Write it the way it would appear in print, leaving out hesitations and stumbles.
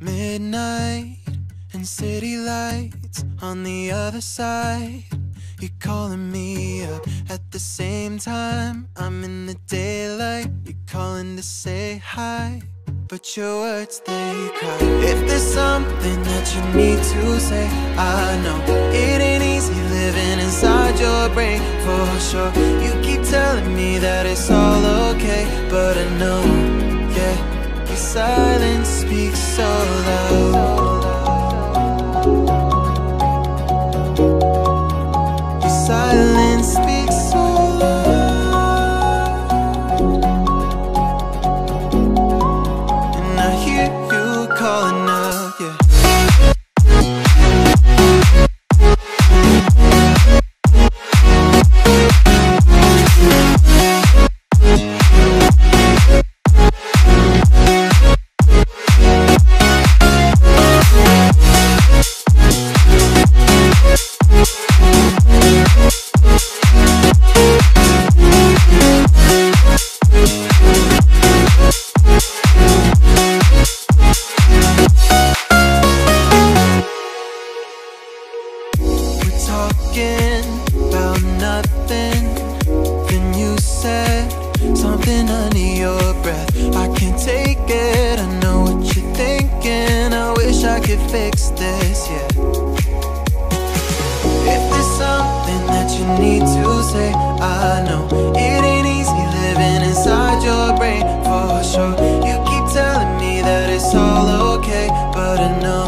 Midnight and city lights on the other side. You're calling me up at the same time. I'm in the daylight. You're calling to say hi, but your words, they cry. If there's something that you need to say, I know it ain't easy living inside your brain, for sure. You keep telling me that it's all okay, but I know, yeah, your silence speaks so loud. Your silence speaks so loud, and I hear you calling out, yeah. Talking about nothing, then you said something under your breath. I can't take it, I know what you're thinking. I wish I could fix this, yeah. If there's something that you need to say, I know it ain't easy living inside your brain, for sure. You keep telling me that it's all okay, but I know